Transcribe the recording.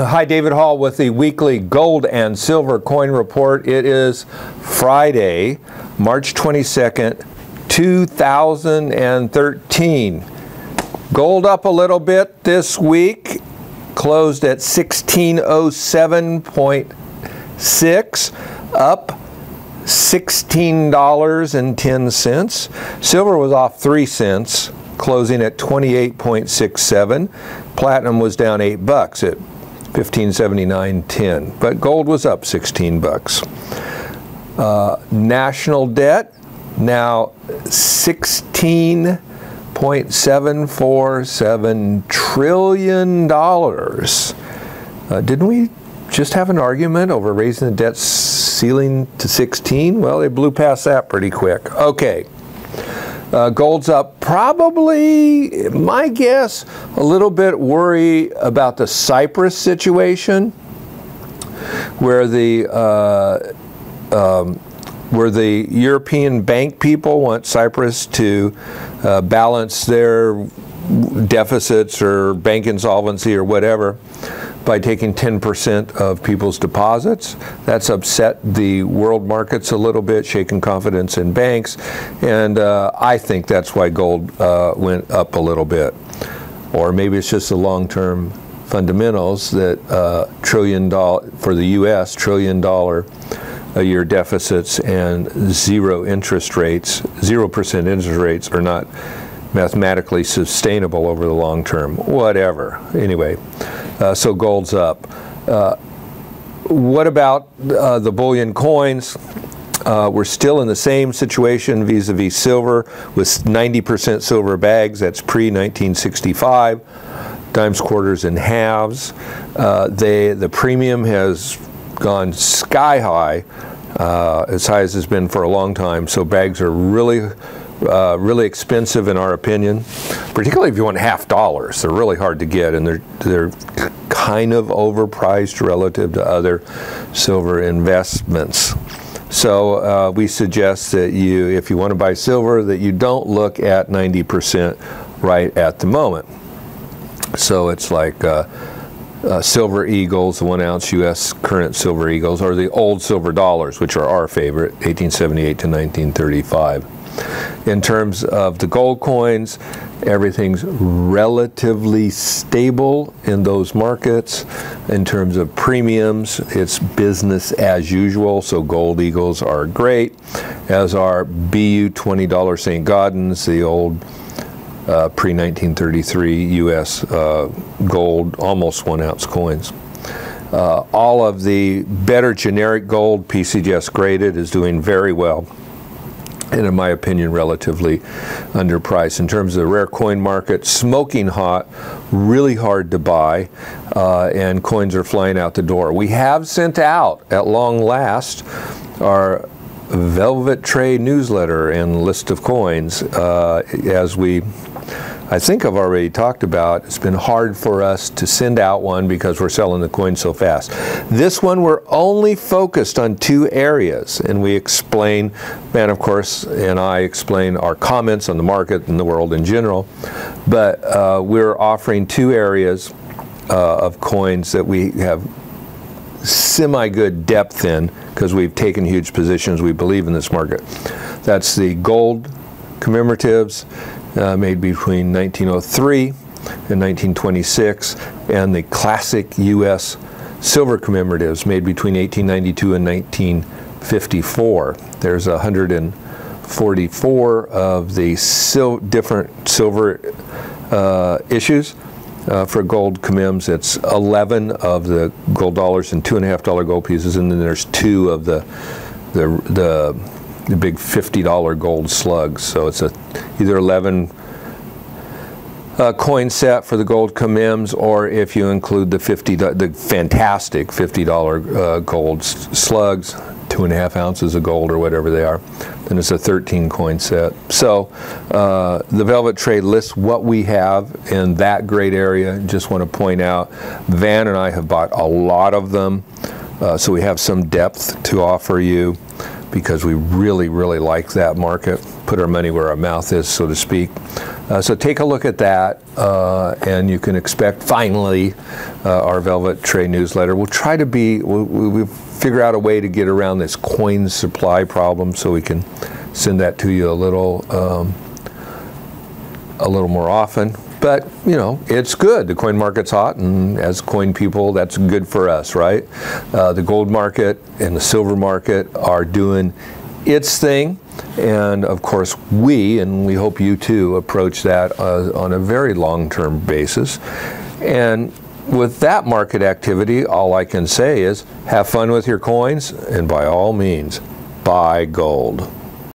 Hi, David Hall with the weekly gold and silver coin report. It is Friday, March 22nd, 2013. Gold up a little bit this week, closed at 1607.6, up $16.10. Silver was off 3 cents, closing at 28.67. Platinum was down $8 at 1579.10, but gold was up 16 bucks. National debt now $16.747 trillion. Didn't we just have an argument over raising the debt ceiling to 16? Well, they blew past that pretty quick. Okay. Gold's up probably, my guess, a little bit worry about the Cyprus situation, where the European bank people want Cyprus to balance their deficits or bank insolvency or whatever by taking 10% of people's deposits. That's upset the world markets a little bit, shaking confidence in banks, and I think that's why gold went up a little bit. Or maybe it's just the long-term fundamentals that for the U.S., $1 trillion a year deficits and 0% interest rates are not mathematically sustainable over the long term. Whatever. Anyway. So gold's up. What about the bullion coins? We're still in the same situation vis-a-vis silver with 90% silver bags. That's pre-1965. Dimes, quarters, and halves. The premium has gone sky high, as high as it's been for a long time. So bags are really expensive in our opinion, particularly if you want $half. They're really hard to get, and they're kind of overpriced relative to other silver investments. So we suggest that if you want to buy silver, that you don't look at 90% right at the moment. So it's like Silver Eagles, the 1 ounce U.S. current Silver Eagles, or the old silver dollars, which are our favorite, 1878 to 1935. In terms of the gold coins, everything's relatively stable in those markets. In terms of premiums, it's business as usual, so gold eagles are great, as are BU $20 St. Gaudens, the old pre-1933 U.S. gold, almost 1 ounce coins. All of the better generic gold, PCGS graded, is doing very well, and in my opinion, relatively underpriced. In terms of the rare coin market, smoking hot, really hard to buy, and coins are flying out the door. We have sent out, at long last, our Velvet Tray newsletter and list of coins. As I think I've already talked about, it's been hard for us to send out one because we're selling the coins so fast. This one, we're only focused on 2 areas, and we explain, and of course, and I explain our comments on the market and the world in general, but we're offering 2 areas of coins that we have semi-good depth in because we've taken huge positions. We believe in this market. That's the gold commemoratives made between 1903 and 1926, and the classic U.S. silver commemoratives made between 1892 and 1954. There's 144 of the different silver issues. For gold commems, it's 11 of the gold dollars and $2.50 gold pieces, and then there's 2 of the big $50 gold slugs. So it's either 11 coin set for the gold commems, or if you include the fantastic $50 gold slugs, 2.5 ounces of gold or whatever they are, then it's a 13 coin set. So the Velvet Tray lists what we have in that great area. Just want to point out, Van and I have bought a lot of them, so we have some depth to offer you because we really, really like that market. Put our money where our mouth is, so to speak. So take a look at that, and you can expect finally our Velvet Tray newsletter. We'll try to we'll figure out a way to get around this coin supply problem, so we can send that to you a little more often. But, you know, it's good. The coin market's hot, and as coin people, that's good for us, right? The gold market and the silver market are doing its thing. And, of course, and we hope you too, approach that on a very long-term basis. And with that market activity, all I can say is have fun with your coins, and by all means, buy gold.